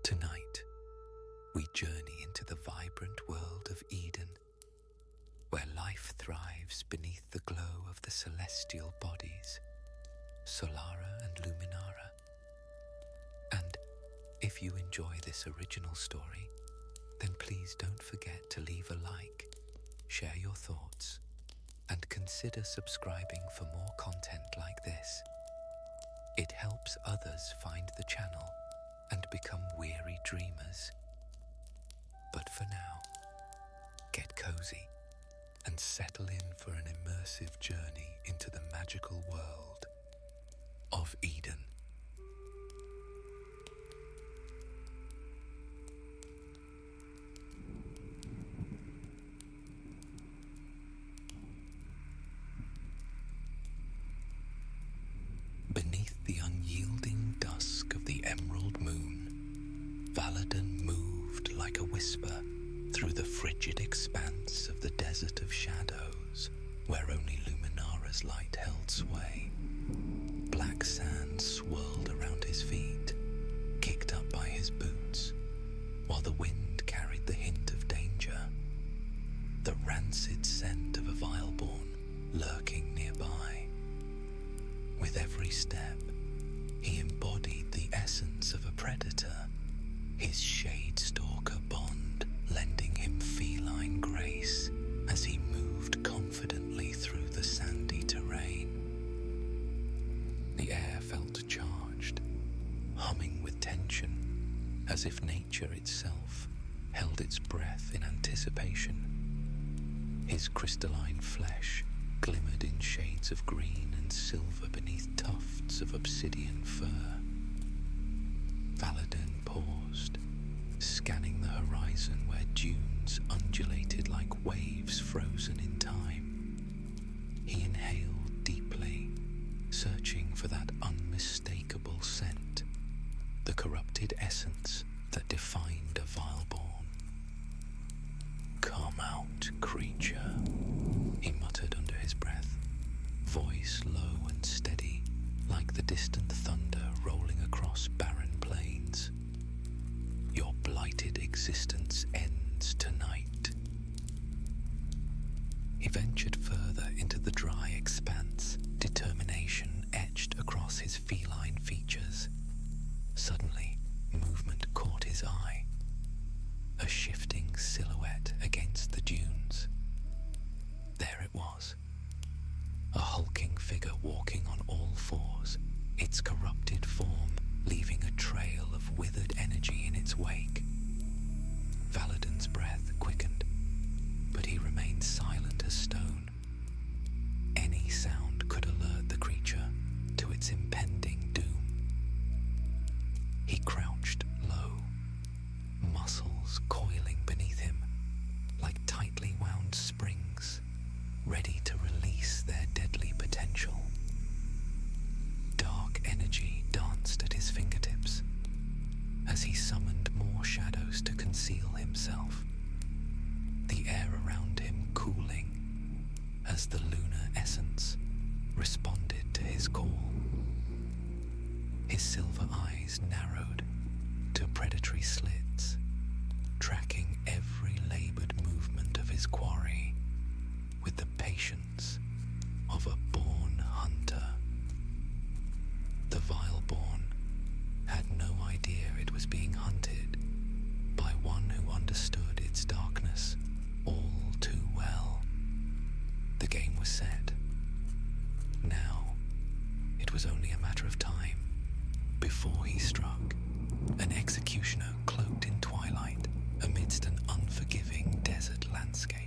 Tonight, we journey into the vibrant world of Eden, where life thrives beneath the glow of the celestial bodies, Solara and Luminara. And if you enjoy this original story, then please don't forget to leave a like, share your thoughts, and consider subscribing for more content like this. It helps others find the channel and become weary dreamers. But for now, get cozy and settle in for an immersive journey into the magical world of Eden. Beneath the unyielding dusk of the emerald moon, Vileborn moved like a whisper through the frigid expanse of the desert of shadows, where only Luminara's light held sway. Black sand swirled around his feet, kicked up by his boots, while the wind carried the hint of danger, the rancid scent of a Vileborn lurking nearby. With every step, he embodied the essence of a predator, his shade-stalker bond lending him feline grace as he moved confidently through the sandy terrain. The air felt charged, humming with tension, as if nature itself held its breath in anticipation. His crystalline flesh glimmered in shades of green and silver beneath tufts of obsidian fur. Vileborn paused, scanning the horizon where dunes undulated like waves frozen in time. He inhaled deeply, searching for that unmistakable scent, the corrupted essence that defined a Vileborn. "Come out, creature," he muttered under his breath, voice low and steady, like the distant thunder rolling across barren plains. "Your blighted existence ends tonight." He ventured further into the dry expanse, determination etched across his feline features. Suddenly, movement caught his eye. A shifting silhouette against the dunes. There it was, a hulking figure walking on all fours, its corrupted form leaving a trail of withered energy in its wake. Vileborn's breath quickened, but he remained silent as stone. Any sound could alert the creature to its impending doom. He crouched low, muscles coiling beneath him like tightly wound springs, ready to release their deadly potential. Dark energy danced at his fingertips as he summoned more shadows to conceal himself, the air around him cooling as the lunar essence responded to his call. His silver eyes narrowed to predatory slits, tracking every labored movement of his quarry with the patience of a born hunter. The Vileborn had no idea it was being hunted by one who understood its darkness all too well. The game was set. Now, it was only a matter of time before he struck, an executioner cloaked in twilight amidst an unforgiving desert landscape.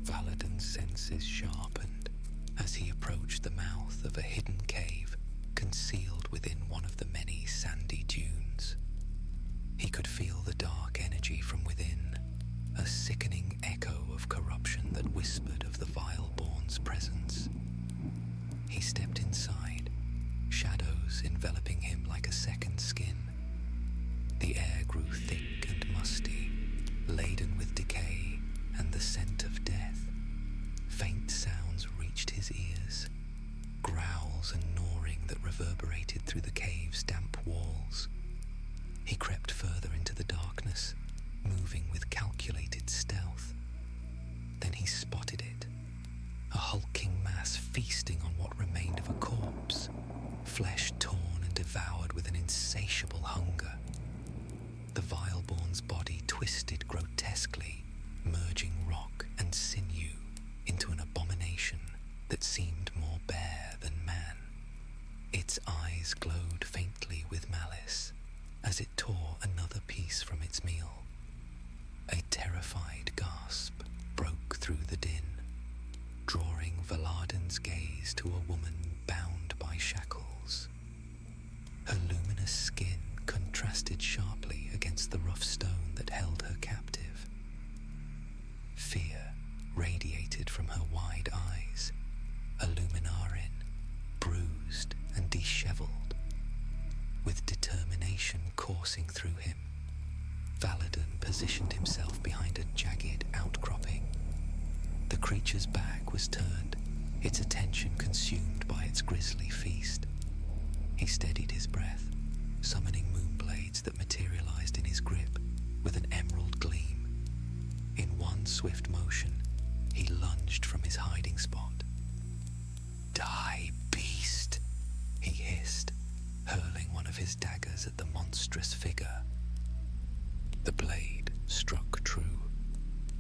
Vileborn's senses sharpened as he approached the mouth of a hidden cave concealed within one of the many sandy dunes. He could feel the dark energy from within, a sickening echo of corruption that whispered of the Vileborn's presence. He stepped inside, shadows enveloping him like a second skin. The air grew thick and musty, twisted grotesquely, merging rock and sinew into an abomination that seemed more bear than man. Its eyes glowed faintly with malice as it tore another piece from its meal. A terrified gasp broke through the din, drawing Vileborn's gaze to a woman bound by shackles. Her luminous skin contrasted sharply against the rough stone that held her captive. Fear radiated from her wide eyes, a luminarin, bruised and dishevelled. With determination coursing through him, Vileborn positioned himself behind a jagged outcropping. The creature's back was turned, its attention consumed by its grisly feast. He steadied his breath, summoning moonblades that materialized in his grip with an emerald gleam. In one swift motion, he lunged from his hiding spot. "Die, beast!" he hissed, hurling one of his daggers at the monstrous figure. The blade struck true,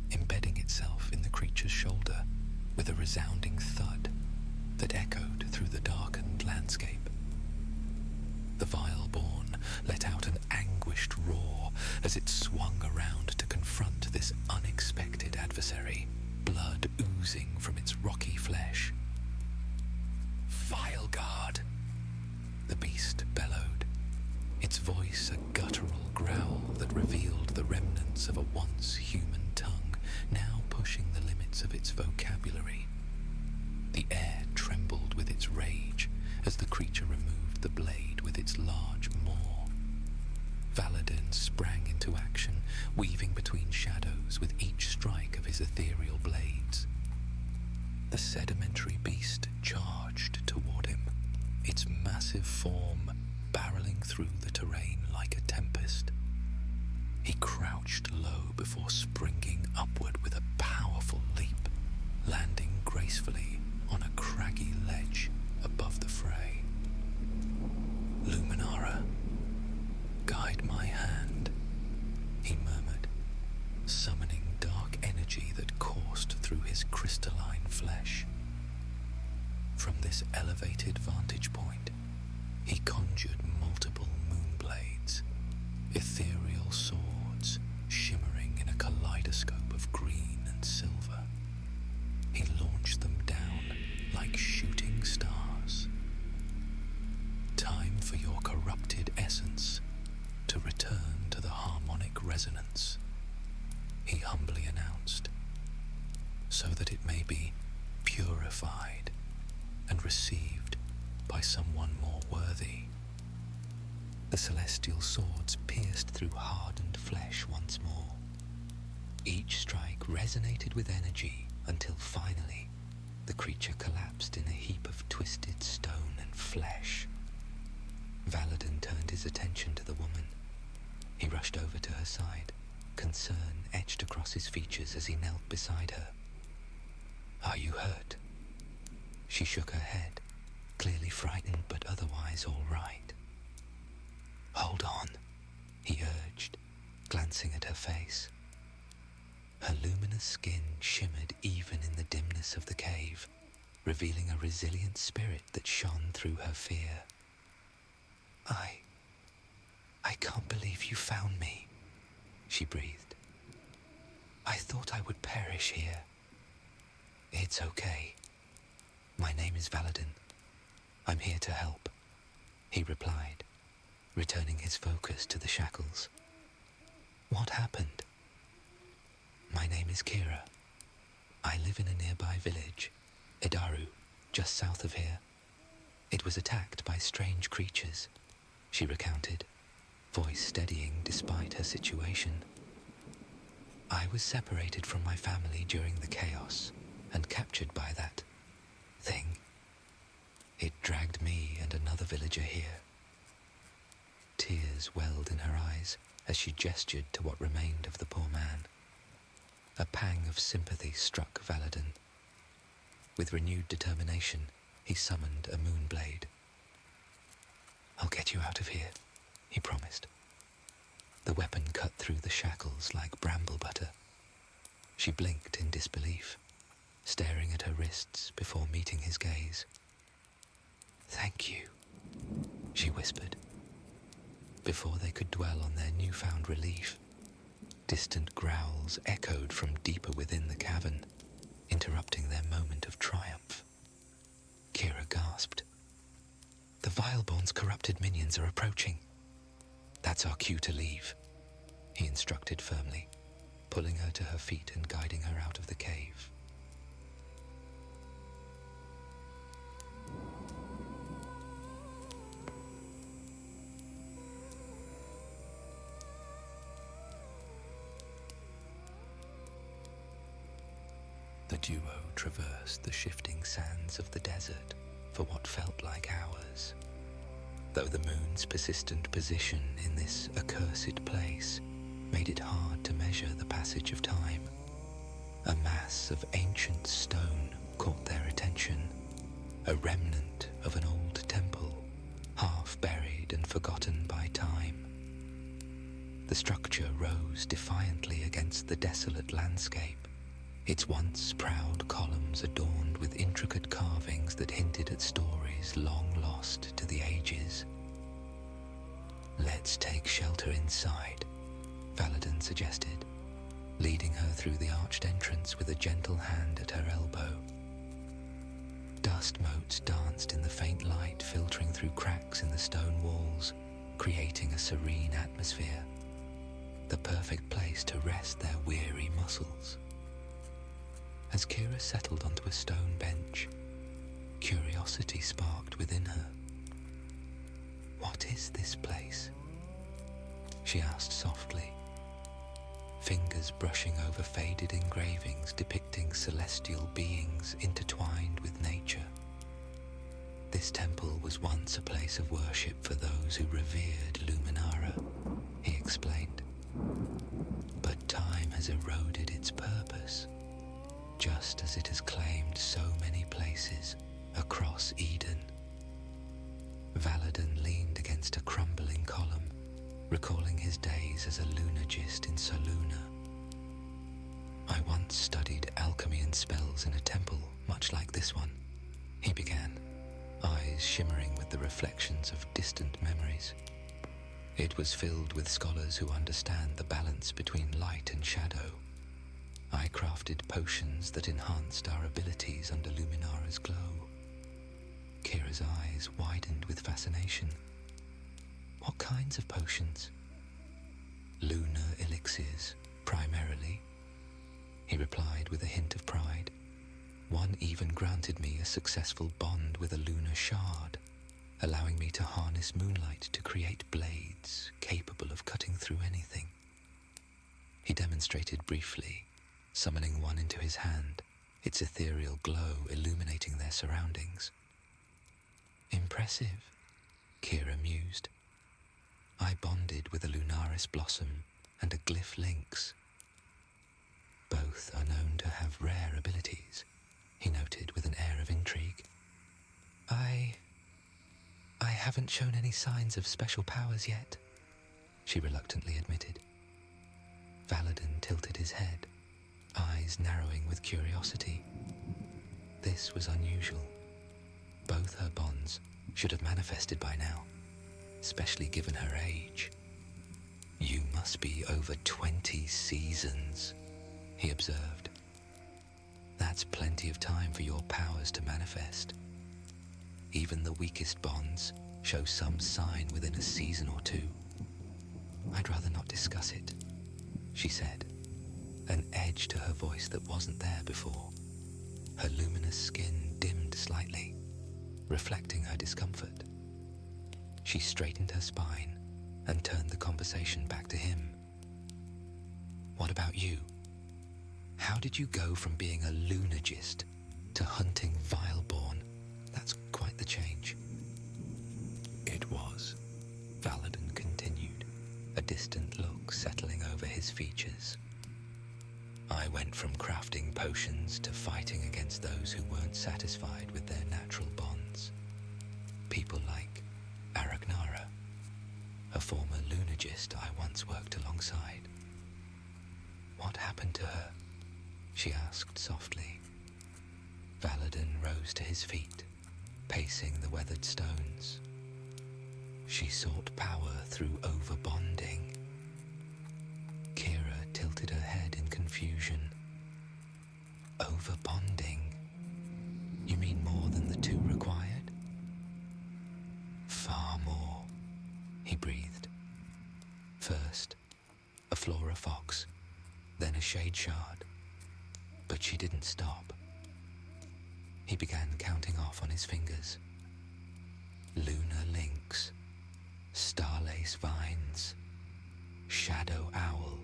embedding itself in the creature's shoulder with a resounding thud that echoed through the darkened landscape. The Vileborn let out an anguished roar as it swung around to confront this unexpected adversary, blood oozing from its rocky flesh. "Vileguard!" the beast bellowed, its voice a guttural growl that revealed the remnants of a once human tongue, now pushing the limits of its vocabulary. The air trembled with its rage as the creature removed the blade with its large maw. Vileborn sprang into action, weaving between shadows with each strike of his ethereal blades. The sedimentary beast charged toward him, its massive form barreling through the terrain like a tempest. He crouched low before springing upward with a powerful leap, landing gracefully on a craggy ledge above the fray. "Luminara, guide my hand," he murmured, summoning dark energy that coursed through his crystalline flesh. From this elevated vantage point, he conjured multiple moonblades, ethereal swords shimmering in a kaleidoscope of green and silver. He launched them down like shooting stars. "Time for your corrupted essence to return to the harmonic resonance," he humbly announced, "so that it may be purified and received by someone more worthy." The celestial swords pierced through hardened flesh once more. Each strike resonated with energy until finally the creature collapsed in a heap of twisted stone and flesh. Vileborn turned his attention to the woman. He rushed over to her side, concern etched across his features as he knelt beside her. "Are you hurt?" She shook her head, clearly frightened but otherwise all right. "Hold on," he urged, glancing at her face. Her luminous skin shimmered even in the dimness of the cave, revealing a resilient spirit that shone through her fear. I can't believe you found me," she breathed. "I thought I would perish here." "It's okay. My name is Vileborn. I'm here to help," he replied, returning his focus to the shackles. "What happened?" "My name is Kira. I live in a nearby village, Idaru, just south of here. It was attacked by strange creatures," she recounted, voice steadying despite her situation. "I was separated from my family during the chaos and captured by that thing. It dragged me and another villager here." Tears welled in her eyes as she gestured to what remained of the poor man. A pang of sympathy struck Vileborn. With renewed determination, he summoned a moonblade. "I'll get you out of here," he promised. The weapon cut through the shackles like bramble butter. She blinked in disbelief, staring at her wrists before meeting his gaze. "Thank you," she whispered. Before they could dwell on their newfound relief, distant growls echoed from deeper within the cavern, interrupting their moment of triumph. Kira gasped. "The Vileborn's corrupted minions are approaching." "That's our cue to leave," he instructed firmly, pulling her to her feet and guiding her out of the cave. The duo traversed the shifting sands of the desert for what felt like hours, though the moon's persistent position in this accursed place made it hard to measure the passage of time. A mass of ancient stone caught their attention, a remnant of an old temple, half buried and forgotten by time. The structure rose defiantly against the desolate landscape, its once proud columns adorned with intricate carvings that hinted at stories long lost to the ages. "Let's take shelter inside," Valadin suggested, leading her through the arched entrance with a gentle hand at her elbow. Dust motes danced in the faint light filtering through cracks in the stone walls, creating a serene atmosphere, the perfect place to rest their weary muscles. As Kira settled onto a stone bench, curiosity sparked within her. "What is this place?" she asked softly, fingers brushing over faded engravings depicting celestial beings intertwined with nature. "This temple was once a place of worship for those who revered Luminara," he explained. "But time has eroded its purpose, just as it has claimed so many places across Eden." Valadin leaned against a crumbling column, recalling his days as a lunagist in Soluna. "I once studied alchemy and spells in a temple much like this one," he began, eyes shimmering with the reflections of distant memories. "It was filled with scholars who understand the balance between light and shadow. I crafted potions that enhanced our abilities under Luminara's glow." Kira's eyes widened with fascination. "What kinds of potions?" "Lunar elixirs, primarily," he replied with a hint of pride. "One even granted me a successful bond with a lunar shard, allowing me to harness moonlight to create blades capable of cutting through anything." He demonstrated briefly, summoning one into his hand, its ethereal glow illuminating their surroundings. "Impressive," Kira mused. "I bonded with a lunaris blossom and a glyph lynx. Both are known to have rare abilities," he noted with an air of intrigue. I haven't shown any signs of special powers yet," she reluctantly admitted. Valadin tilted his head, eyes narrowing with curiosity. This was unusual. Both her bonds should have manifested by now, especially given her age. "You must be over 20 seasons," he observed. "That's plenty of time for your powers to manifest. Even the weakest bonds show some sign within a season or two." "I'd rather not discuss it," she said, an edge to her voice that wasn't there before. Her luminous skin dimmed slightly, reflecting her discomfort. She straightened her spine and turned the conversation back to him. "What about you? How did you go from being a lunagist to hunting Vileborn? That's quite the change." "It was," Valadin continued, a distant look settling over his features. "I went from crafting potions to fighting against those who weren't satisfied with their natural bonds. People like Aragnara, a former lunagist I once worked alongside. "What happened to her?" she asked softly. Valadin rose to his feet, pacing the weathered stones. "She sought power through overbonding." Kira tilted her head in confusion. "Overbonding? You mean more than the two required?" "Far more," he breathed. "First, a flora fox, then a shade shard. But she didn't stop." He began counting off on his fingers. Lunar lynx, starlace vines, shadow owl.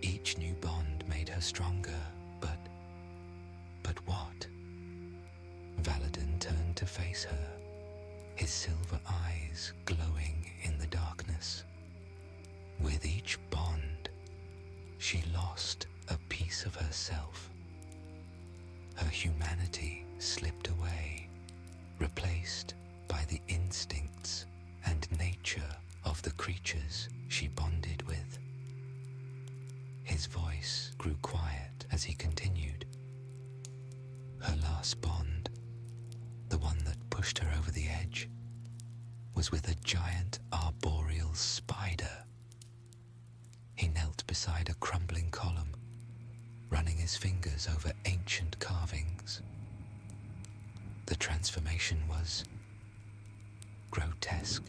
Each new bond made her stronger, but what? Valadin turned to face her, his silver eyes glowing in the darkness. With each bond, she lost a piece of herself. Her humanity slipped away, replaced by the instincts and nature of the creatures she bonded with. His voice grew quiet as he continued. Her last bond, the one that pushed her over the edge, was with a giant arboreal spider. He knelt beside a crumbling column, running his fingers over ancient carvings. The transformation was grotesque.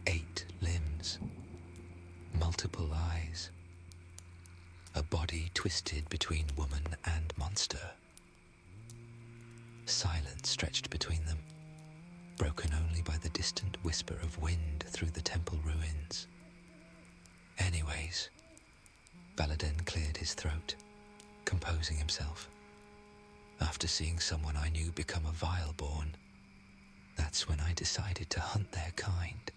8 limbs, multiple eyes, a body twisted between woman and monster. Silence stretched between them, broken only by the distant whisper of wind through the temple ruins. "Anyways," Valadin cleared his throat, composing himself. "After seeing someone I knew become a Vileborn, that's when I decided to hunt their kind."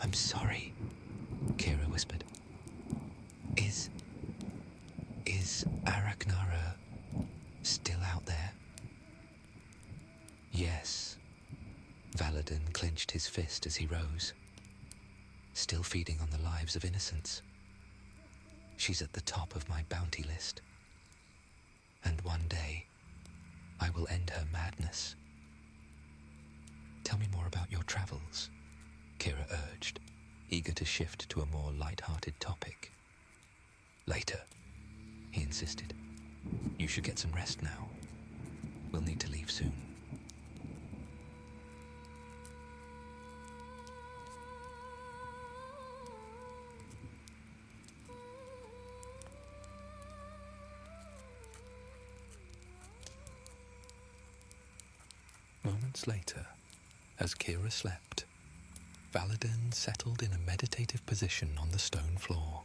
"I'm sorry," Kira whispered. Is Arachnara still out there?" "Yes." Valadin clenched his fist as he rose. "Still feeding on the lives of innocents. She's at the top of my bounty list. And one day, I will end her madness." "Tell me more about your travels," Kira urged, eager to shift to a more light-hearted topic. "Later," he insisted. "You should get some rest now. We'll need to leave soon." Moments later, as Kira slept, Valadin settled in a meditative position on the stone floor.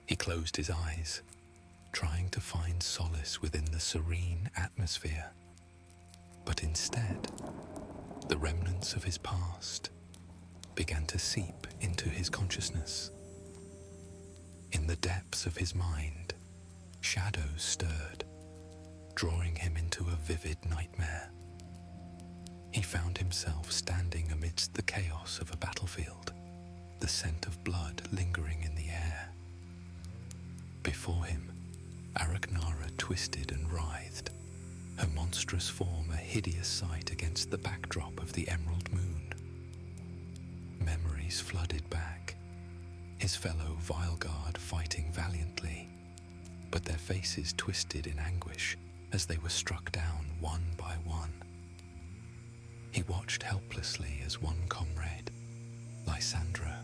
He closed his eyes, trying to find solace within the serene atmosphere. But instead, the remnants of his past began to seep into his consciousness. In the depths of his mind, shadows stirred, drawing him into a vivid nightmare. He found himself standing amidst the chaos of a battlefield, the scent of blood lingering in the air. Before him, Arachnara twisted and writhed, her monstrous form a hideous sight against the backdrop of the emerald moon. Memories flooded back, his fellow Vileguard fighting valiantly, but their faces twisted in anguish as they were struck down one by one. He watched helplessly as one comrade, Lysandra,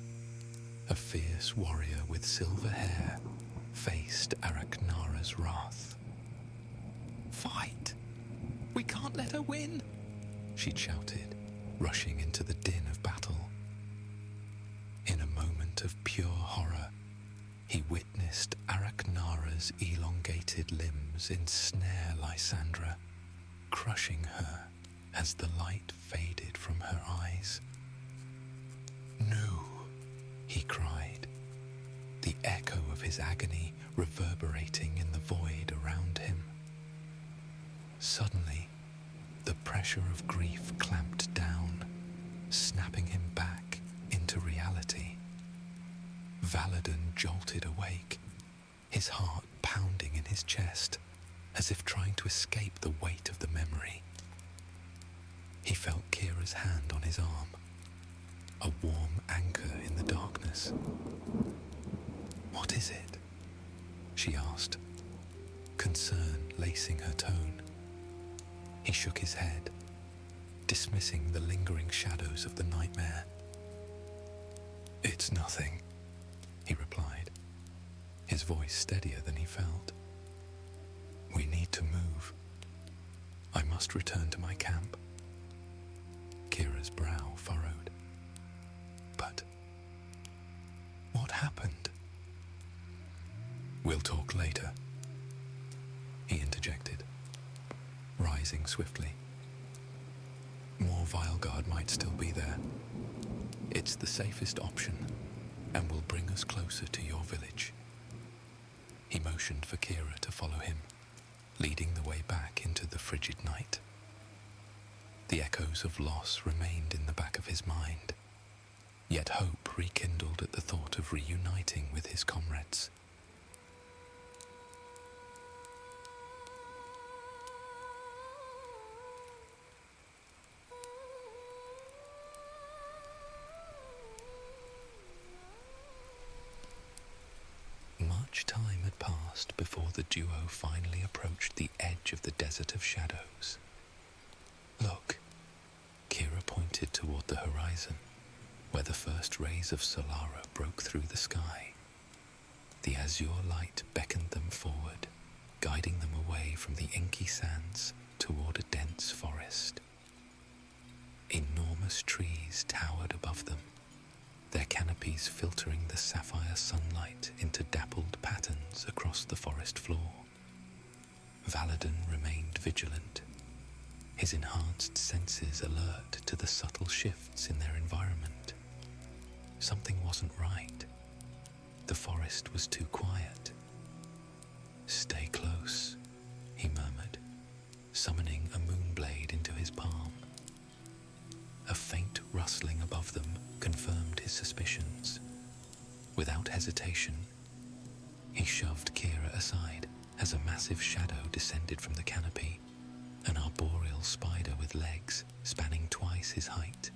a fierce warrior with silver hair, faced Arachnara's wrath. "Fight! We can't let her win!" she'd shouted, rushing into the din of battle. In a moment of pure horror, he witnessed Arachnara's elongated limbs ensnare Lysandra, crushing her as the light faded from her eyes. "No!" he cried, the echo of his agony reverberating in the void around him. Suddenly, the pressure of grief clamped down, snapping him back into reality. Valadon jolted awake, his heart pounding in his chest, as if trying to escape the weight of the memory. He felt Kira's hand on his arm, a warm anchor in the darkness. "What is it?" she asked, concern lacing her tone. He shook his head, dismissing the lingering shadows of the nightmare. "It's nothing," he replied, his voice steadier than he felt. "We need to move. I must return to my camp." Kira's brow furrowed. "But what happened?" "We'll talk later," he interjected, rising swiftly. "More Vileguard might still be there. It's the safest option and will bring us closer to your village." He motioned for Kira to follow him, leading the way back into the frigid night. The echoes of loss remained in the back of his mind, yet hope rekindled at the thought of reuniting with his comrades. Much time had passed before the duo finally approached the edge of the Desert of Shadows. "Look," Kira pointed toward the horizon, where the first rays of Solara broke through the sky. The azure light beckoned them forward, guiding them away from the inky sands toward a dense forest. Enormous trees towered above them, their canopies filtering the sapphire sunlight into dappled patterns across the forest floor. Valadon remained vigilant, his enhanced senses alert to the subtle shifts in their environment. Something wasn't right. The forest was too quiet. "Stay close," he murmured, summoning a moonblade into his palm. A faint rustling above them confirmed his suspicions. Without hesitation, he shoved Kira aside as a massive shadow descended from the canopy, an arboreal spider with legs spanning twice his height,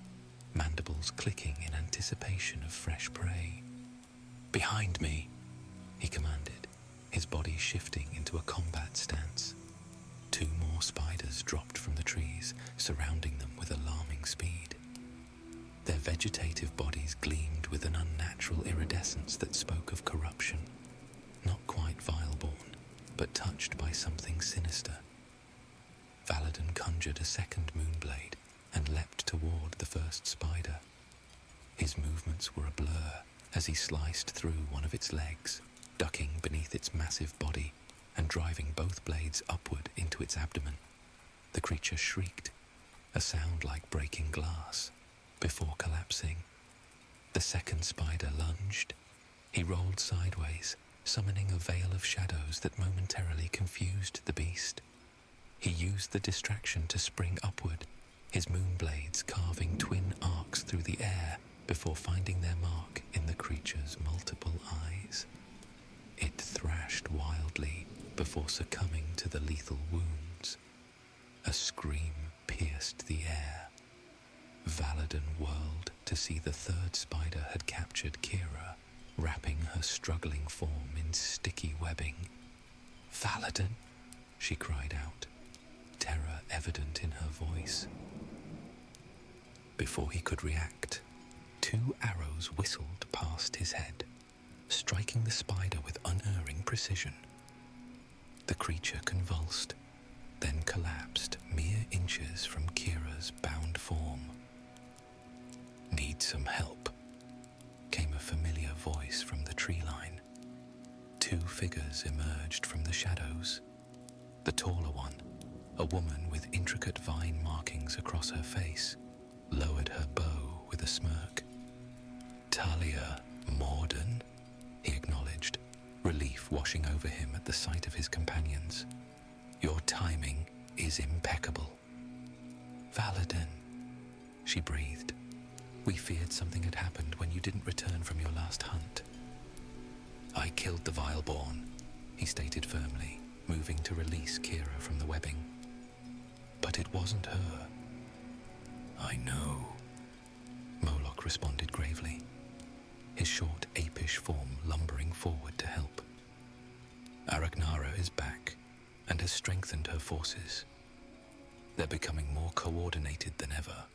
mandibles clicking in anticipation of fresh prey. "Behind me," he commanded, his body shifting into a combat stance. Two more spiders dropped from the trees, surrounding them with alarming speed. Their vegetative bodies gleamed with an unnatural iridescence that spoke of corruption, not quite Vileborn, but touched by something sinister. Valadon conjured a second moonblade and leapt toward the first spider. His movements were a blur as he sliced through one of its legs, ducking beneath its massive body and driving both blades upward into its abdomen. The creature shrieked, a sound like breaking glass, before collapsing. The second spider lunged. He rolled sideways, summoning a veil of shadows that momentarily confused the beast. He used the distraction to spring upward, his moonblades carving twin arcs through the air before finding their mark in the creature's multiple eyes. It thrashed wildly before succumbing to the lethal wounds. A scream pierced the air. Valadon whirled to see the third spider had captured Kira, wrapping her struggling form in sticky webbing. "Valadon!" she cried out, terror evident in her voice. Before he could react, two arrows whistled past his head, striking the spider with unerring precision. The creature convulsed, then collapsed mere inches from Kira's bound form. "Need some help?" came a familiar voice from the tree line. Two figures emerged from the shadows. The taller one, a woman with intricate vine markings across her face, lowered her bow with a smirk. "Talia Morden," he acknowledged, relief washing over him at the sight of his companions. "Your timing is impeccable." "Valadon," she breathed, We feared something had happened when you didn't return from your last hunt. I killed the Vileborn, he stated firmly, moving to release Kira from the webbing. But it wasn't her. I know, Moloch responded gravely, his short, apish form lumbering forward to help. Aragnara is back and has strengthened her forces. They're becoming more coordinated than ever.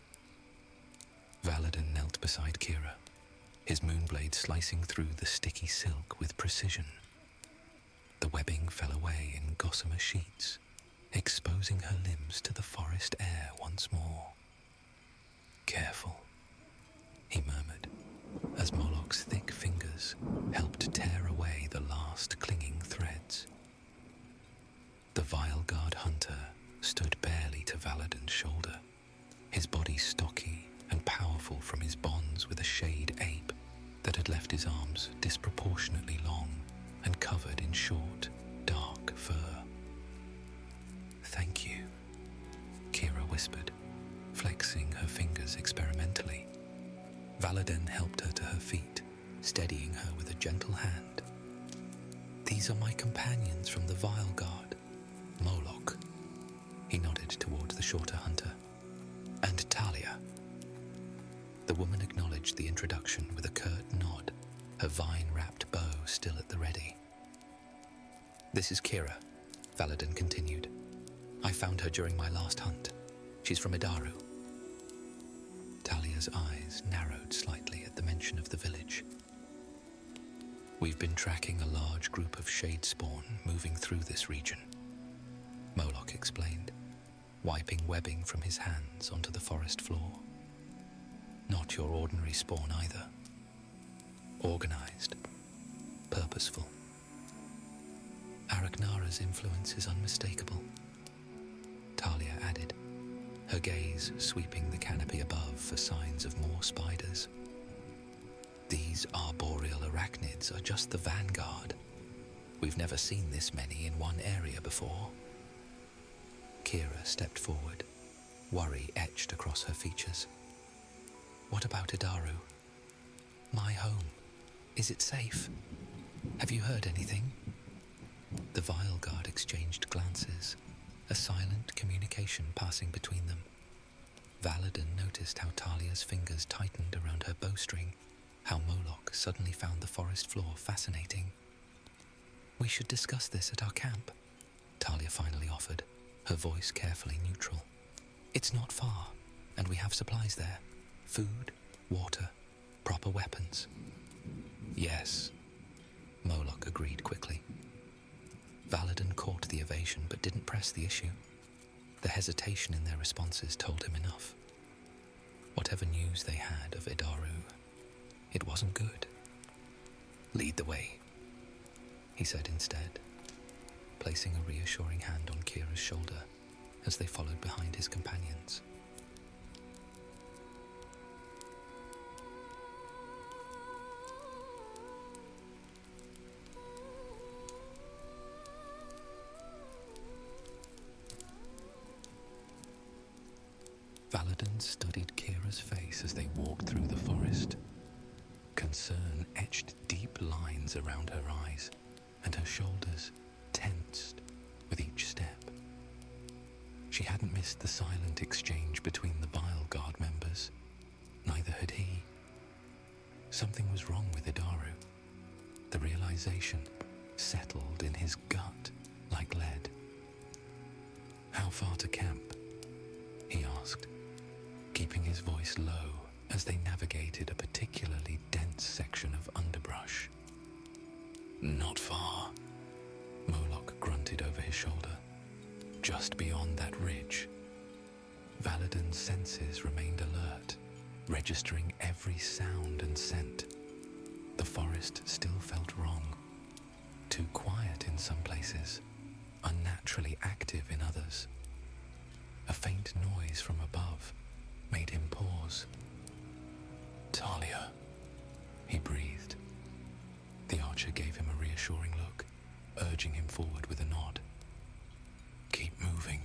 Valadin knelt beside Kira, his moonblade slicing through the sticky silk with precision. The webbing fell away in gossamer sheets, exposing her limbs to the forest air once more. Careful, he murmured, as Moloch's thick fingers helped tear away the last clinging threads. The Vileguard hunter stood barely to Valadin's shoulder, his body stocky and powerful from his bonds with a shade ape that had left his arms disproportionately long and covered in short, dark fur. Thank you, Kira whispered, flexing her fingers experimentally. Valadin helped her to her feet, steadying her with a gentle hand. These are my companions from the Vileguard, Moloch. He nodded towards the shorter hunter. And Talia. The woman acknowledged the introduction with a curt nod, her vine-wrapped bow still at the ready. This is Kira, Valadin continued. I found her during my last hunt. She's from Idaru. Talia's eyes narrowed slightly at the mention of the village. We've been tracking a large group of shade spawn moving through this region, Moloch explained, wiping webbing from his hands onto the forest floor. Not your ordinary spawn either. Organized, purposeful. Aragnara's influence is unmistakable, Talia added, her gaze sweeping the canopy above for signs of more spiders. These arboreal arachnids are just the vanguard. We've never seen this many in one area before. Kira stepped forward, worry etched across her features. What about Idaru? My home. Is it safe? Have you heard anything? The Vileguard exchanged glances, a silent communication passing between them. Valadin noticed how Talia's fingers tightened around her bowstring, how Moloch suddenly found the forest floor fascinating. We should discuss this at our camp, Talia finally offered, her voice carefully neutral. It's not far, and we have supplies there. Food, water, proper weapons. Yes, Moloch agreed quickly. Valadin caught the evasion but didn't press the issue. The hesitation in their responses told him enough. Whatever news they had of Idaru, it wasn't good. Lead the way, he said instead, placing a reassuring hand on Kira's shoulder as they followed behind his companions. Valadin studied Kira's face as they walked through the forest. Concern etched deep lines around her eyes, and her shoulders tensed with each step. She hadn't missed the silent exchange between the Vileguard members. Neither had he. Something was wrong with Idaru. The realization settled in his gut like lead. How far to camp? He asked, keeping his voice low as they navigated a particularly dense section of underbrush. Not far, Moloch grunted over his shoulder. Just beyond that ridge. Valadin's senses remained alert, registering every sound and scent. The forest still felt wrong. Too quiet in some places, unnaturally active in others. A faint noise from above made him pause. Talia, he breathed. The archer gave him a reassuring look, urging him forward with a nod. Keep moving,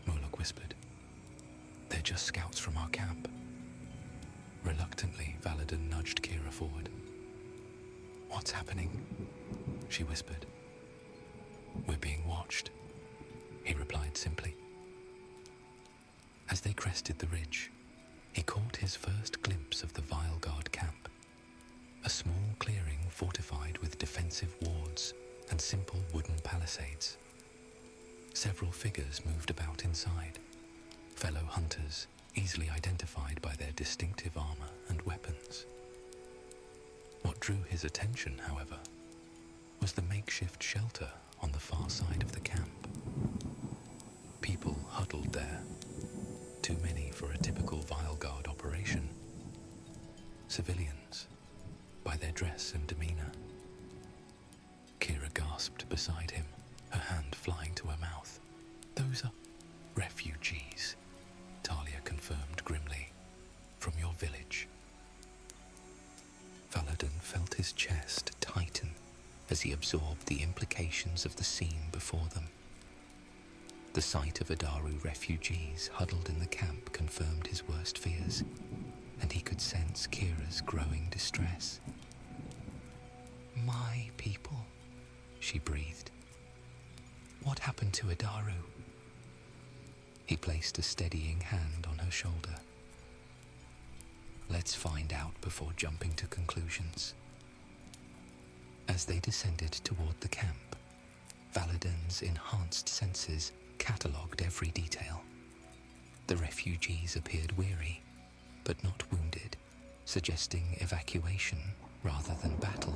Moloch whispered. They're just scouts from our camp. Reluctantly, Valadin nudged Kira forward. "What's happening?" she whispered. "We're being watched," he replied simply. As they crested the ridge, he caught his first glimpse of the Vileguard camp, a small clearing fortified with defensive wards and simple wooden palisades. Several figures moved about inside, fellow hunters easily identified by their distinctive armor and weapons. What drew his attention, however, was the makeshift shelter on the far side of the camp. People huddled there, too many for a typical Vileguard operation. Civilians, by their dress and demeanor. Kira gasped beside him, her hand flying to her mouth. "Those are refugees," Talia confirmed grimly, "from your village." Valadin felt his chest tighten as he absorbed the implications of the scene before them. The sight of Adaru refugees huddled in the camp confirmed his worst fears, and he could sense Kira's growing distress. "My people," she breathed. "What happened to Adaru?" He placed a steadying hand on her shoulder. "Let's find out before jumping to conclusions." As they descended toward the camp, Valadin's enhanced senses catalogued every detail. The refugees appeared weary, but not wounded, suggesting evacuation rather than battle.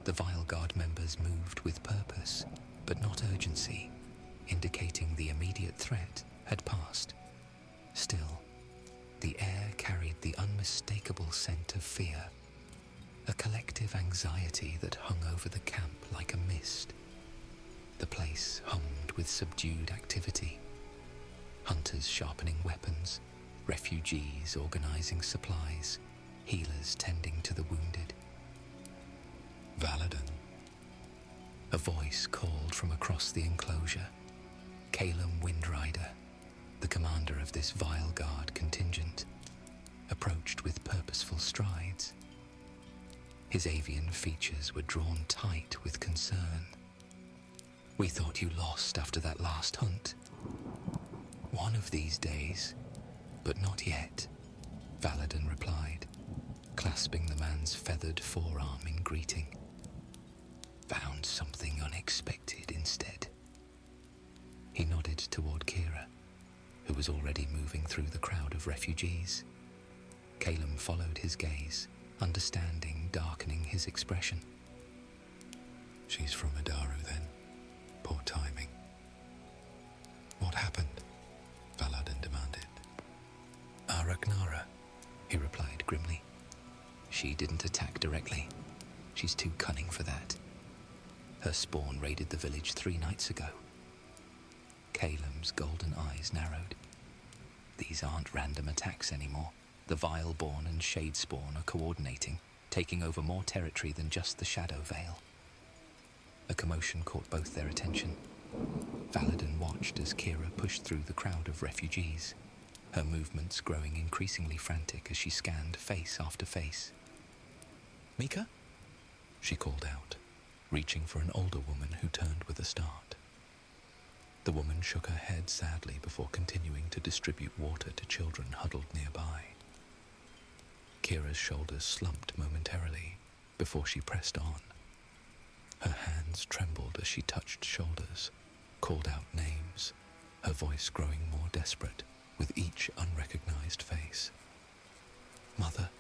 The Vileguard members moved with purpose, but not urgency, indicating the immediate threat had passed. Still, the air carried the unmistakable scent of fear, a collective anxiety that hung over the camp like a mist. The place hummed with subdued activity, hunters sharpening weapons, refugees organizing supplies, healers tending to the wounded. "Valadin," a voice called from across the enclosure. Calum Windrider, the commander of this Vileguard contingent, approached with purposeful strides. His avian features were drawn tight with concern. "We thought you lost after that last hunt." "One of these days, but not yet," Valadin replied, clasping the man's feathered forearm in greeting. "Found something unexpected instead." He nodded toward Kira, who was already moving through the crowd of refugees. Calum followed his gaze, understanding darkening his expression. "She's from Adaru then. Poor timing." "What happened?" Valadin demanded. "Araknara," he replied grimly. "She didn't attack directly. She's too cunning for that. Her spawn raided the village 3 nights ago." Calum's golden eyes narrowed. "These aren't random attacks anymore. The Vileborn and Shadespawn are coordinating, taking over more territory than just the Shadow Veil." A commotion caught both their attention. Valadin watched as Kira pushed through the crowd of refugees, her movements growing increasingly frantic as she scanned face after face. "Mika?" she called out, reaching for an older woman who turned with a start. The woman shook her head sadly before continuing to distribute water to children huddled nearby. Kira's shoulders slumped momentarily before she pressed on. Her hands trembled as she touched shoulders, called out names, her voice growing more desperate with each unrecognized face. "Mother,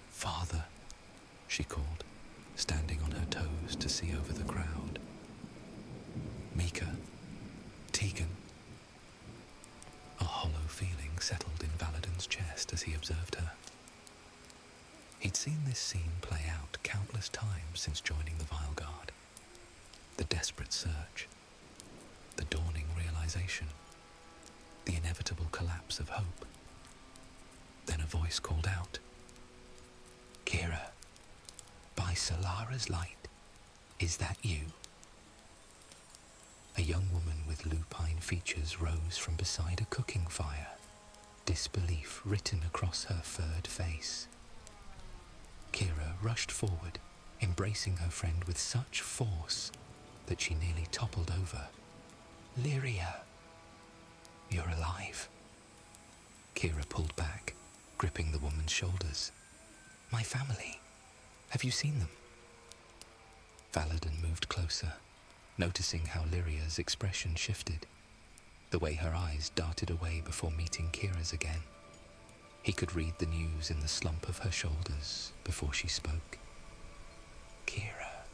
father," she called, standing on her toes to see over the crowd. "Mika, Tegan." A hollow feeling settled in Valadin's chest as he observed her. He'd seen this scene play out countless times since joining the Vileguard. The desperate search, the dawning realization, the inevitable collapse of hope. Then a voice called out, "Kira, by Solara's light, is that you?" A young woman with lupine features rose from beside a cooking fire, disbelief written across her furred face. Kira rushed forward, embracing her friend with such force that she nearly toppled over. "Lyria, you're alive." Kira pulled back, gripping the woman's shoulders. "My family. Have you seen them?" Valadin moved closer, noticing how Lyria's expression shifted, the way her eyes darted away before meeting Kira's again. He could read the news in the slump of her shoulders before she spoke. "Kira."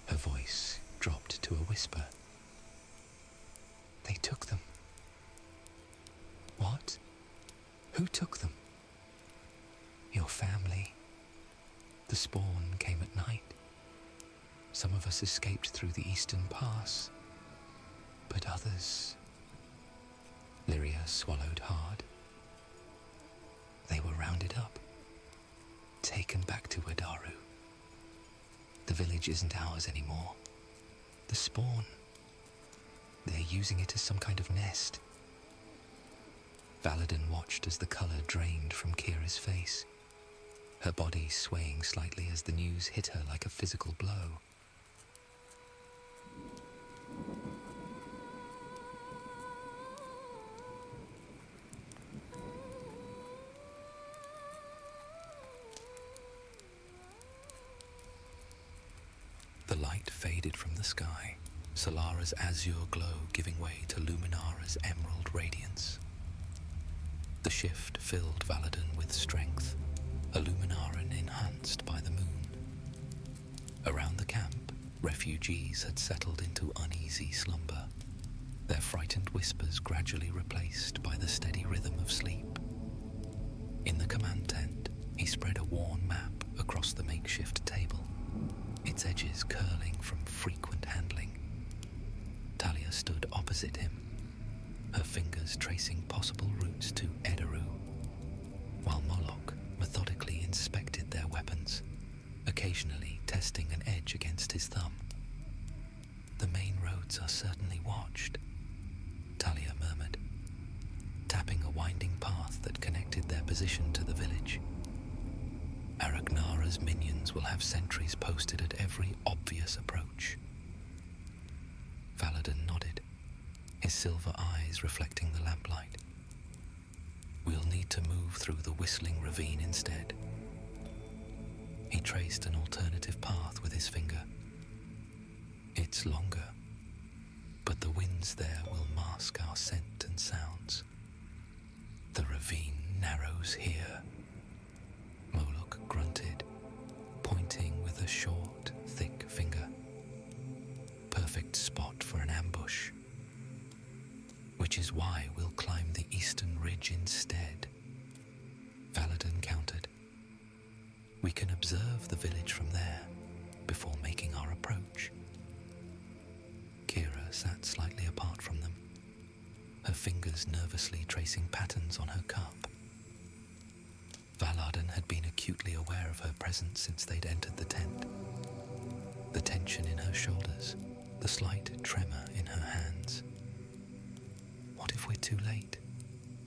Her voice dropped to a whisper. "They took them." "What? Who took them?" "Your family. The spawn came at night. Some of us escaped through the eastern pass, but others..." Lyria swallowed hard. "They were rounded up, taken back to Adaru. The village isn't ours anymore. The spawn, they're using it as some kind of nest." Valadin watched as the colour drained from Kira's face, her body swaying slightly as the news hit her like a physical blow. The light faded from the sky, Solara's azure glow giving way to Luminara's emerald radiance. The shift filled Valadin with strength, a Luminaran enhanced by the moon. Around the camp, refugees had settled into uneasy slumber, their frightened whispers gradually replaced by the steady rhythm of sleep. In the command tent, he spread a worn map across the makeshift table, its edges curling from frequent handling. Talia stood opposite him, her fingers tracing possible routes to Adaru, while Moloch methodically inspected their weapons, occasionally testing an edge against his thumb. "The main roads are certainly watched," Talia murmured, tapping a winding path that connected their position to the village. "Aragnara's minions will have sentries posted at every obvious approach." Valadin nodded, his silver eyes reflecting the lamplight. "We'll need to move through the whistling ravine instead." He traced an alternative path with his finger. "It's longer, but the winds there will mask our scent and sounds. The ravine narrows here." Moloch grunted, pointing with a short, thick finger. "Perfect spot for an ambush. Which is why we'll climb the eastern ridge instead," Valadin countered. "We can observe the village from there before making our approach." Kira sat slightly apart from them, her fingers nervously tracing patterns on her cup. Valadin had been acutely aware of her presence since they'd entered the tent. The tension in her shoulders, the slight tremor in her hands. "What if we're too late?"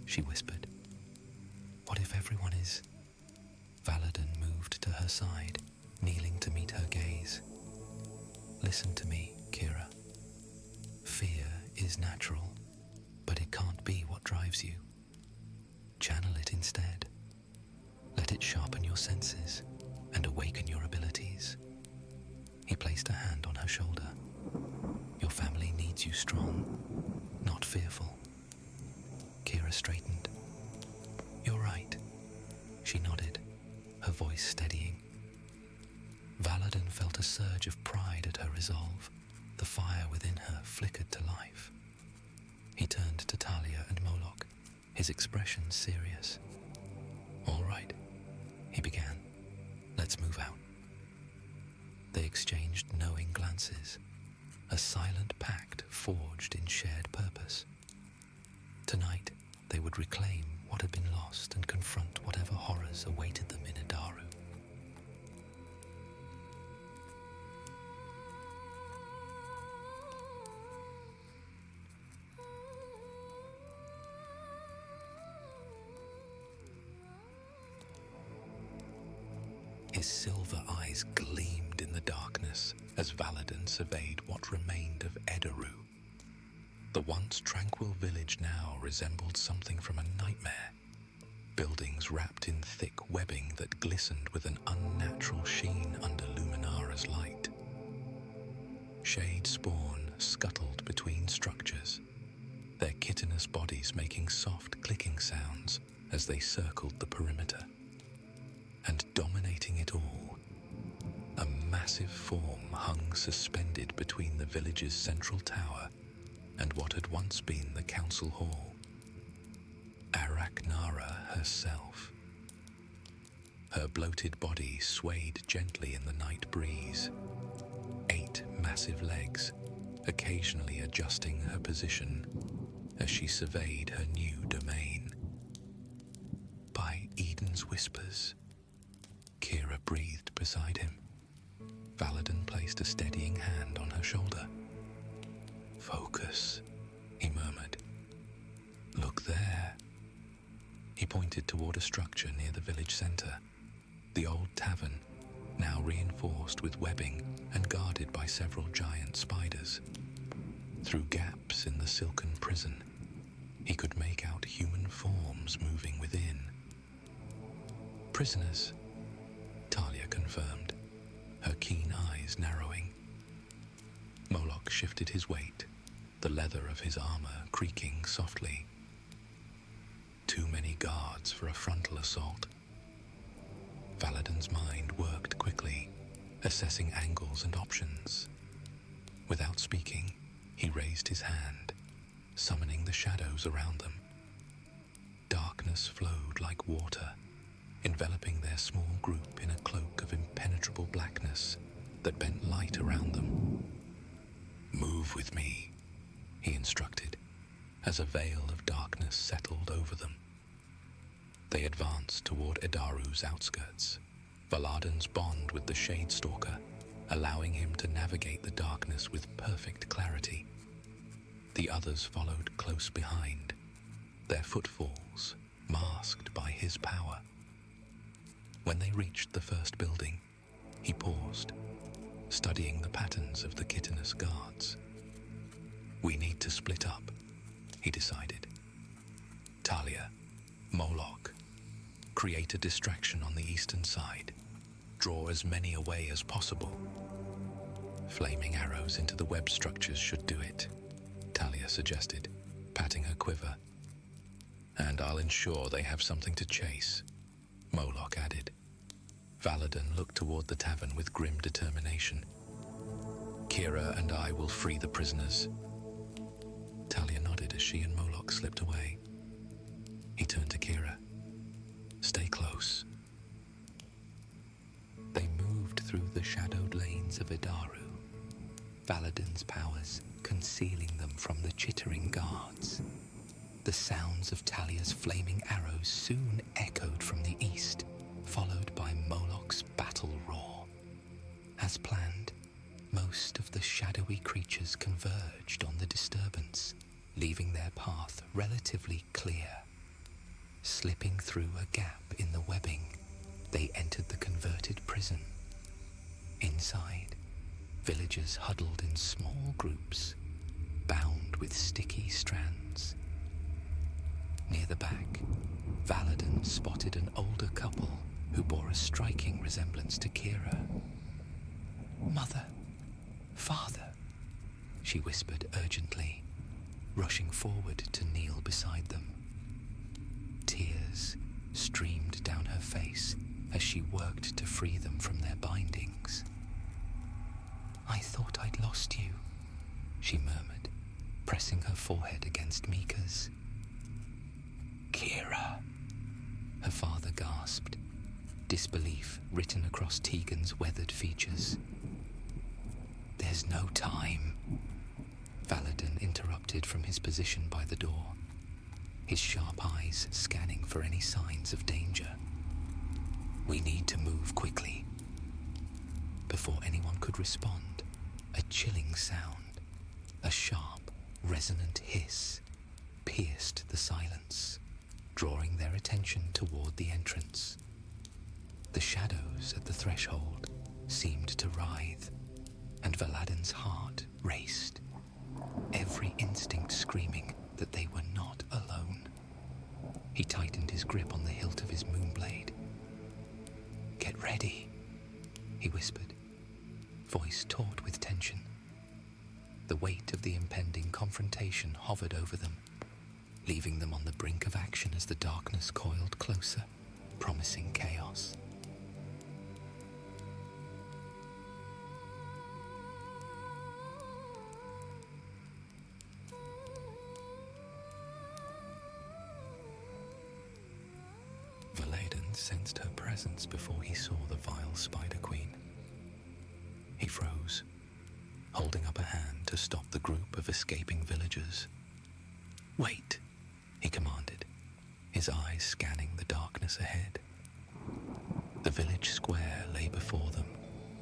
she whispered. "What if everyone is..." Valadin moved to her side, kneeling to meet her gaze. "Listen to me, Kira. Fear is natural, but it can't be what drives you. Channel it instead. Let it sharpen your senses and awaken your abilities." He placed a hand on her shoulder. "Your family needs you strong, not fearful." Kira straightened. "You're right," she nodded, her voice steadying. Valadin felt a surge of pride at her resolve. The fire within her flickered to life. He turned to Talia and Moloch, his expression serious. "All right," he began. "Let's move out." They exchanged knowing glances, a silent pact forged in shared purpose. Tonight, they would reclaim what had been lost and confront whatever horrors awaited them in Adaru. His silver eyes gleamed in the darkness as Valadin surveyed what remained of Edaru. The once tranquil village now resembled something from a nightmare. Buildings wrapped in thick webbing that glistened with an unnatural sheen under Luminara's light. Shade spawn scuttled between structures, their chitinous bodies making soft clicking sounds as they circled the perimeter. And dominating it all, a massive form hung suspended between the village's central tower and what had once been the council hall. Arachnara herself. Her bloated body swayed gently in the night breeze. 8 massive legs, occasionally adjusting her position as she surveyed her new domain. By Eden's whispers, Kira breathed beside him. Valadin placed a steadying hand on her shoulder. "Focus," he murmured. "Look there." He pointed toward a structure near the village center, the old tavern, now reinforced with webbing and guarded by several giant spiders. Through gaps in the silken prison, he could make out human forms moving within. "Prisoners," Talia confirmed, her keen eyes narrowing. Moloch shifted his weight, the leather of his armor creaking softly. Too many guards for a frontal assault. Valadin's mind worked quickly, assessing angles and options. Without speaking, he raised his hand, summoning the shadows around them. Darkness flowed like water, enveloping their small group in a cloak of impenetrable blackness that bent light around them. "Move with me," he instructed, as a veil of darkness settled over them. They advanced toward Edaru's outskirts, Valadin's bond with the Shadestalker, allowing him to navigate the darkness with perfect clarity. The others followed close behind, their footfalls masked by his power. When they reached the first building, he paused, studying the patterns of the chitinous guards. "We need to split up," he decided. "Talia, Moloch, create a distraction on the eastern side. Draw as many away as possible." "Flaming arrows into the web structures should do it," Talia suggested, patting her quiver. "And I'll ensure they have something to chase," Moloch added. Valadin looked toward the tavern with grim determination. "Kira and I will free the prisoners." Talia nodded as she and Moloch slipped away. He turned to Kira. "Stay close." They moved through the shadowed lanes of Edaru, Valadin's powers concealing them from the chittering guards. The sounds of Talia's flaming arrows soon echoed from the east, followed by Moloch's battle roar. As planned, most of the shadowy creatures converged on the disturbance, leaving their path relatively clear. Slipping through a gap in the webbing, they entered the converted prison. Inside, villagers huddled in small groups, bound with sticky strands. Near the back, Valadin spotted an older couple who bore a striking resemblance to Kira. "Mother, father," she whispered urgently, rushing forward to kneel beside them. Tears streamed down her face as she worked to free them from their bindings. "I thought I'd lost you," she murmured, pressing her forehead against Mika's. "Kira," her father gasped, disbelief written across Tegan's weathered features. "There's no time," Valadin interrupted from his position by the door, his sharp eyes scanning for any signs of danger. "We need to move quickly." Before anyone could respond, a chilling sound, a sharp, resonant hiss, pierced the silence, drawing their attention toward the entrance. The shadows at the threshold seemed to writhe, and Valadin's heart raced, every instinct screaming that they were not alone. He tightened his grip on the hilt of his moonblade. "Get ready," he whispered, voice taut with tension. The weight of the impending confrontation hovered over them, leaving them on the brink of action as the darkness coiled closer, promising chaos. Valadin sensed her presence before he saw the vile Spider Queen. He froze, holding up a hand to stop the group of escaping villagers. "Wait," he commanded, his eyes scanning the darkness ahead. The village square lay before them,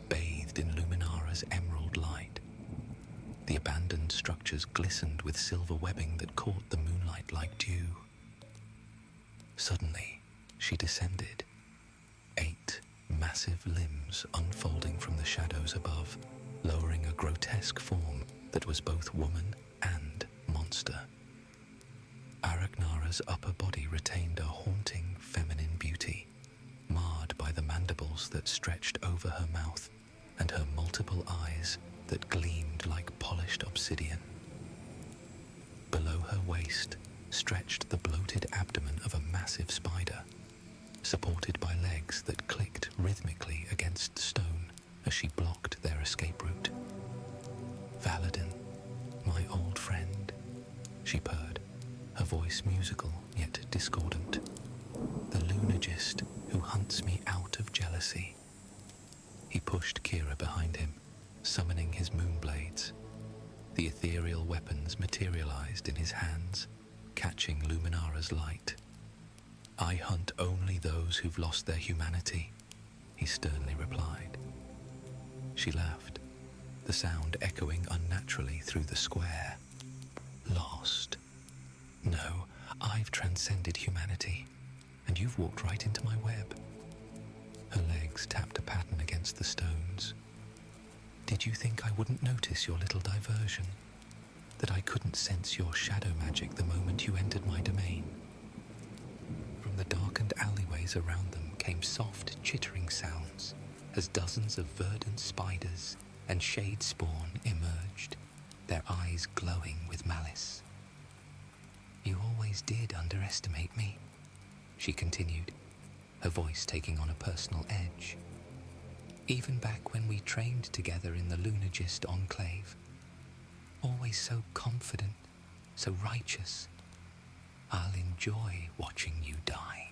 bathed in Luminara's emerald light. The abandoned structures glistened with silver webbing that caught the moonlight like dew. Suddenly, she descended, 8 massive limbs unfolding from the shadows above, lowering a grotesque form that was both woman and monster. Aragnara's upper body retained a haunting feminine beauty, marred by the mandibles that stretched over her mouth and her multiple eyes that gleamed like polished obsidian. Below her waist stretched the bloated abdomen of a massive spider, supported by legs that clicked rhythmically against stone as she blocked their escape route. "Valadin, my old friend," she purred, her voice musical yet discordant. "The lunagist who hunts me out of jealousy." He pushed Kira behind him, summoning his moonblades. The ethereal weapons materialized in his hands, catching Luminara's light. "I hunt only those who've lost their humanity," he sternly replied. She laughed, the sound echoing unnaturally through the square. "Lost? No, I've transcended humanity, and you've walked right into my web." Her legs tapped a pattern against the stones. "Did you think I wouldn't notice your little diversion? That I couldn't sense your shadow magic the moment you entered my domain?" From the darkened alleyways around them came soft, chittering sounds as dozens of verdant spiders and shade spawn emerged, their eyes glowing with malice. "You always did underestimate me," she continued, her voice taking on a personal edge. "Even back when we trained together in the Lunagist Enclave. Always so confident, so righteous. I'll enjoy watching you die."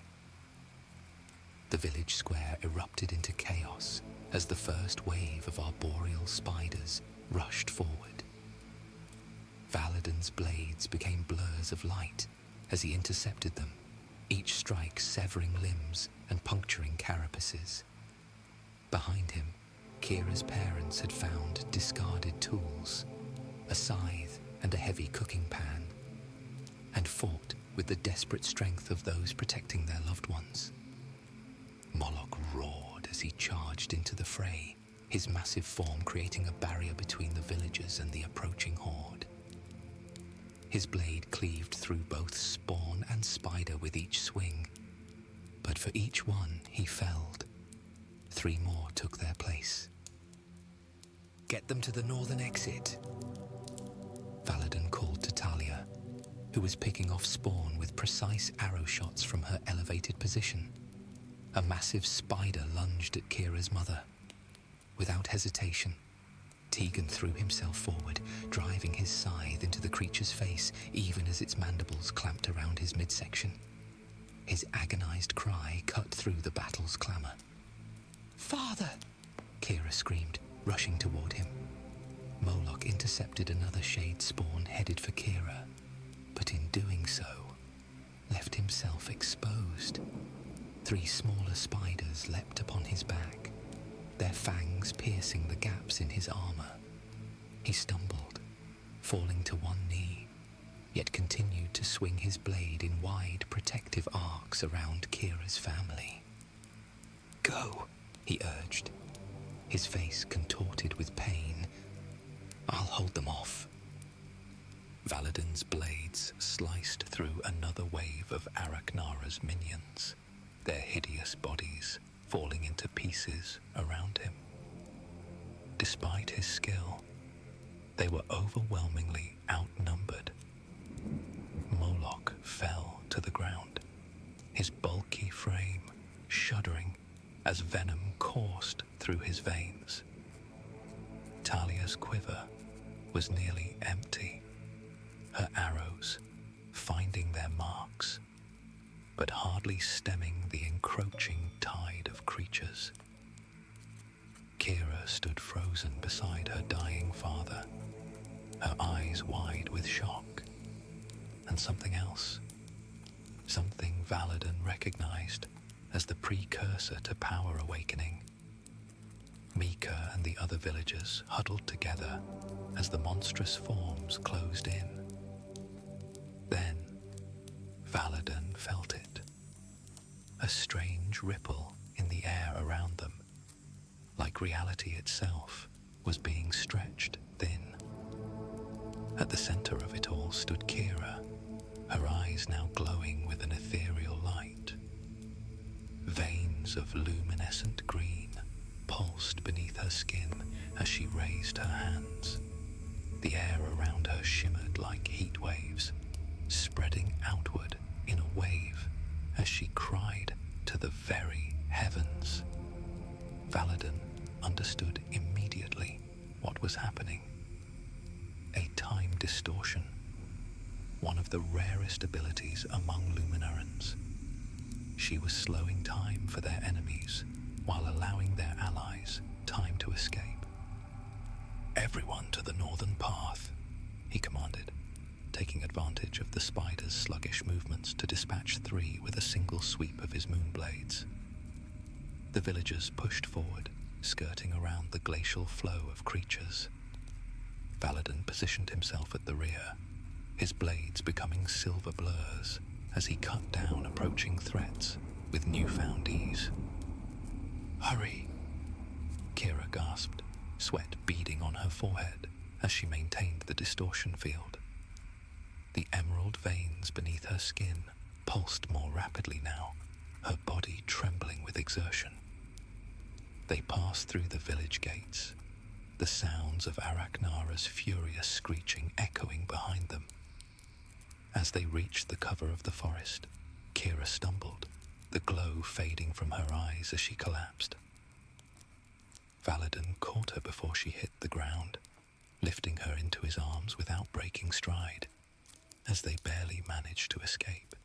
The village square erupted into chaos as the first wave of arboreal spiders rushed forward. Valadin's blades became blurs of light as he intercepted them, each strike severing limbs and puncturing carapaces. Behind him, Kira's parents had found discarded tools, a scythe and a heavy cooking pan, and fought with the desperate strength of those protecting their loved ones. Moloch roared as he charged into the fray, his massive form creating a barrier between the villagers and the approaching horde. His blade cleaved through both spawn and spider with each swing, but for each one he felled. 3 more took their place. "Get them to the northern exit," Valadin called to Talia, who was picking off spawn with precise arrow shots from her elevated position. A massive spider lunged at Kira's mother. Without hesitation, Tegan threw himself forward, driving his scythe into the creature's face even as its mandibles clamped around his midsection. His agonized cry cut through the battle's clamor. "Father!" Kira screamed, rushing toward him. Moloch intercepted another shade spawn headed for Kira, but in doing so, left himself exposed. 3 smaller spiders leapt upon his back, their fangs piercing the gaps in his armor. He stumbled, falling to one knee, yet continued to swing his blade in wide protective arcs around Kira's family. go, he urged, his face contorted with pain. I'll hold them off. Valadin's blades sliced through another wave of Arachnara's minions, their hideous bodies falling into pieces around him. Despite his skill, they were overwhelmingly outnumbered. Moloch fell to the ground, his bulky frame shuddering as venom coursed through his veins. Talia's quiver was nearly empty, her arrows finding their marks, but hardly stemming the encroaching tide of creatures. Kira stood frozen beside her dying father, her eyes wide with shock, and something else, something Valadin recognized as the precursor to power awakening. Mika and the other villagers huddled together as the monstrous forms closed in. Then, Valadin felt it, a strange ripple in the air around them, like reality itself was being stretched thin. At the center of it all stood Kira, her eyes now glowing with an ethereal light. Veins of luminescent green pulsed beneath her skin as she raised her hands. The air around her shimmered like heat waves, spreading outward in a wave as she cried to the very heavens. Valadin understood immediately what was happening. A time distortion, one of the rarest abilities among Luminarans. She was slowing time for their enemies while allowing their allies time to escape. Everyone to the northern path, he commanded, taking advantage of the spider's sluggish movements to dispatch 3 with a single sweep of his moonblades. The villagers pushed forward, skirting around the glacial flow of creatures. Valadin positioned himself at the rear, his blades becoming silver blurs as he cut down approaching threats with newfound ease. Hurry, Kira gasped, sweat beading on her forehead as she maintained the distortion field. The emerald veins beneath her skin pulsed more rapidly now, her body trembling with exertion. They passed through the village gates, the sounds of Arachnara's furious screeching echoing behind them. As they reached the cover of the forest, Kira stumbled, the glow fading from her eyes as she collapsed. Valadin caught her before she hit the ground, lifting her into his arms without breaking stride, as they barely managed to escape.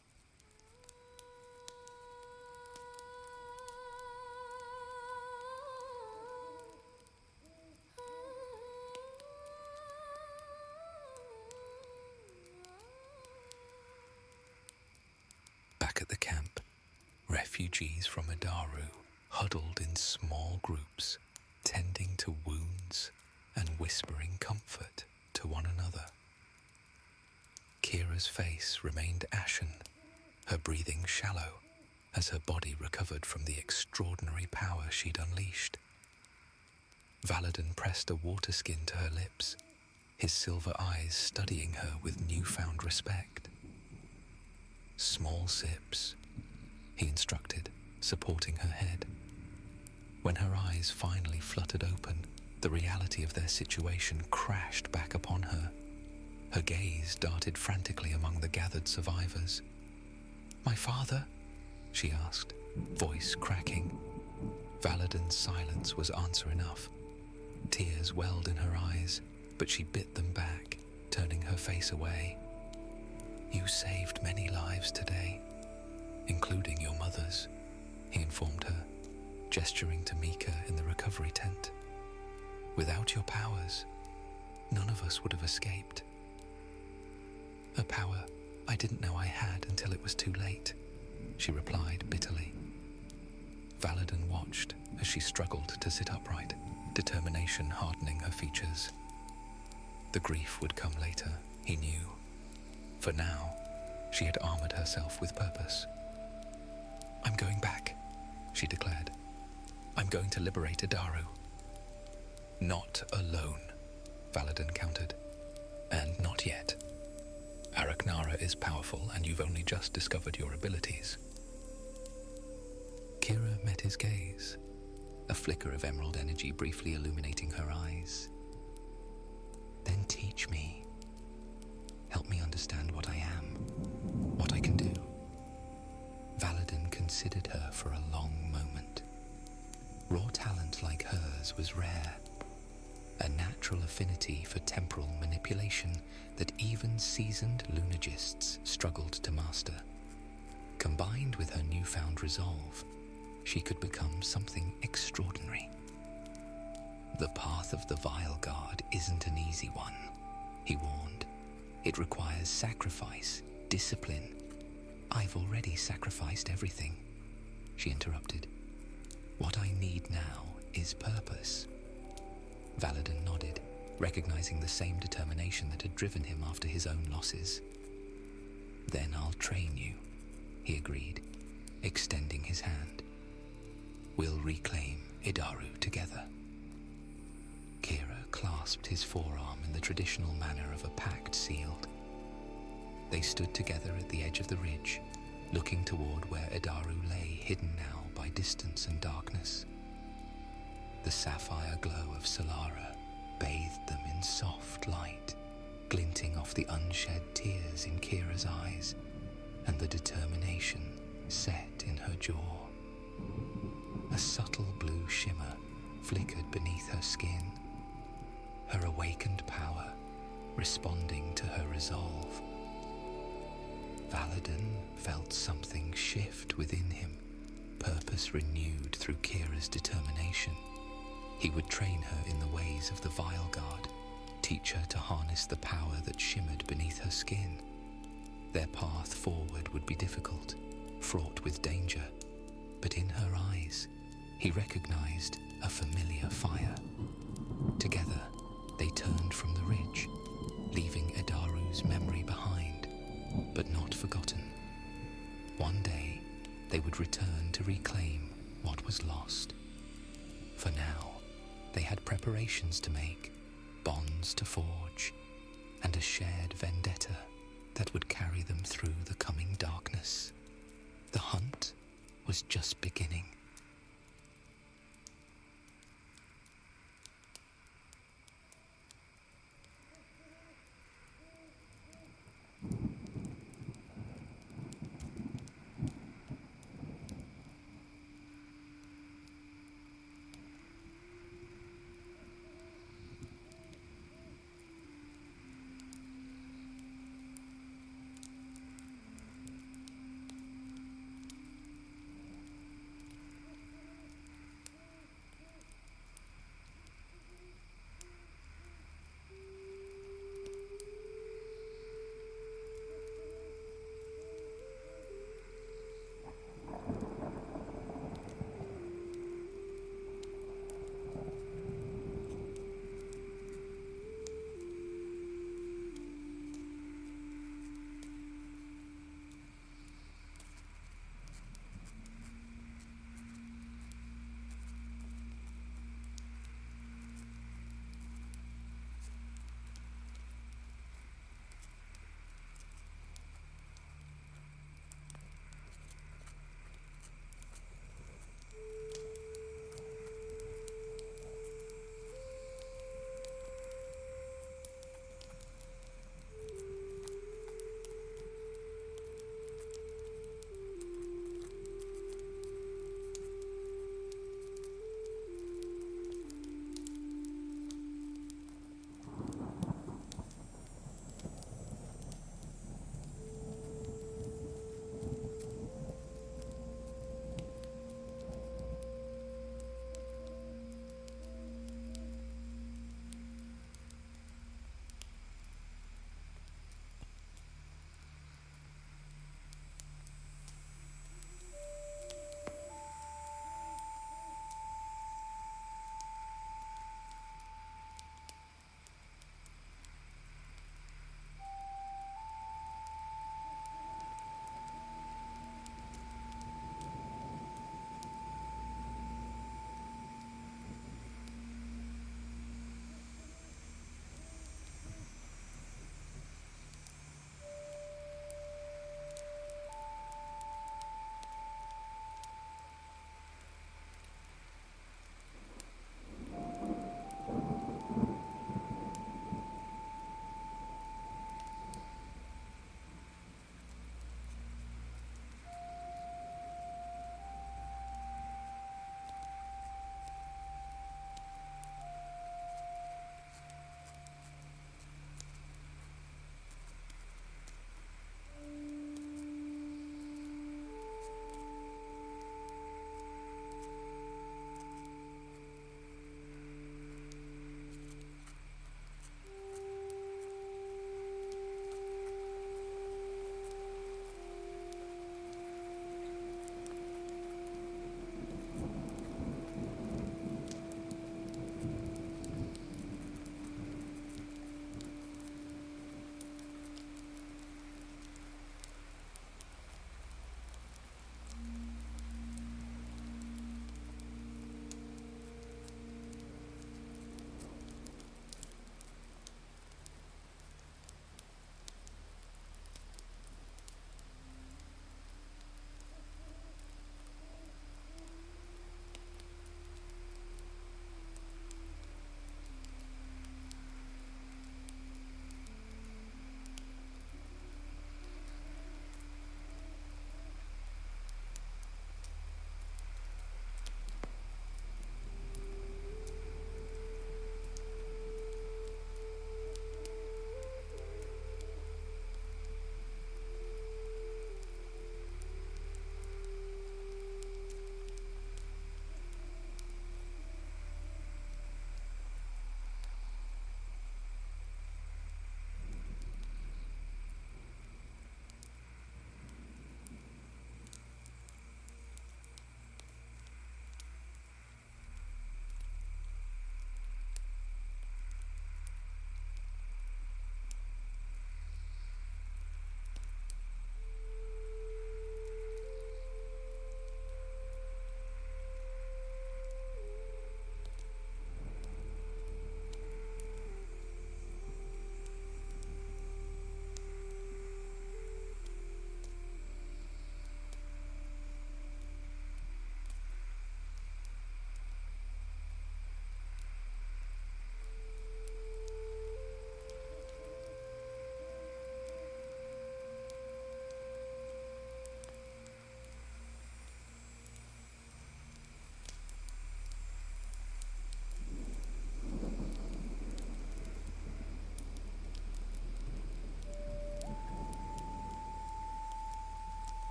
Back at the camp, refugees from Adaru huddled in small groups, tending to wounds and whispering comfort to one another. Kira's face remained ashen, her breathing shallow as her body recovered from the extraordinary power she'd unleashed. Valadin pressed a water skin to her lips, his silver eyes studying her with newfound respect. Small sips, he instructed, supporting her head. When her eyes finally fluttered open, the reality of their situation crashed back upon her. Her gaze darted frantically among the gathered survivors. "My father?" she asked, voice cracking. Valadin's silence was answer enough. Tears welled in her eyes, but she bit them back, turning her face away. "You saved many lives today, including your mother's," he informed her, gesturing to Mika in the recovery tent. "Without your powers, none of us would have escaped." "A power I didn't know I had until it was too late," she replied bitterly. Valadin watched as she struggled to sit upright, determination hardening her features. The grief would come later, he knew. For now, she had armored herself with purpose. "I'm going back," she declared, I'm going to liberate Adaru. Not alone, Valadin countered. And not yet. Araknara is powerful, and you've only just discovered your abilities. Kira met his gaze, a flicker of emerald energy briefly illuminating her eyes. Then teach me. Help me understand what I am, what I can do. Valadin considered her for a long moment. Raw talent like hers was rare, a natural affinity for temporal manipulation that even seasoned lunagists struggled to master. Combined with her newfound resolve, she could become something extraordinary. The path of the Vileguard isn't an easy one, he warned. It requires sacrifice, discipline. I've already sacrificed everything, she interrupted. What I need now is purpose. Valadin nodded, recognizing the same determination that had driven him after his own losses. Then I'll train you, he agreed, extending his hand. We'll reclaim Adaru together. Kira clasped his forearm in the traditional manner of a pact sealed. They stood together at the edge of the ridge, looking toward where Adaru lay hidden now by distance and darkness. The sapphire glow of Solara bathed them in soft light, glinting off the unshed tears in Kira's eyes and the determination set in her jaw. A subtle blue shimmer flickered beneath her skin, her awakened power responding to her resolve. Valadin felt something shift within him, purpose renewed through Kira's determination. He would train her in the ways of the Vileguard, teach her to harness the power that shimmered beneath her skin. Their path forward would be difficult, fraught with danger, but in her eyes, he recognized a familiar fire. Together, they turned from the ridge, leaving Adaru's memory behind, but not forgotten. One day, they would return to reclaim what was lost. For now, they had preparations to make, bonds to forge, and a shared vendetta that would carry them through the coming darkness. The hunt was just beginning.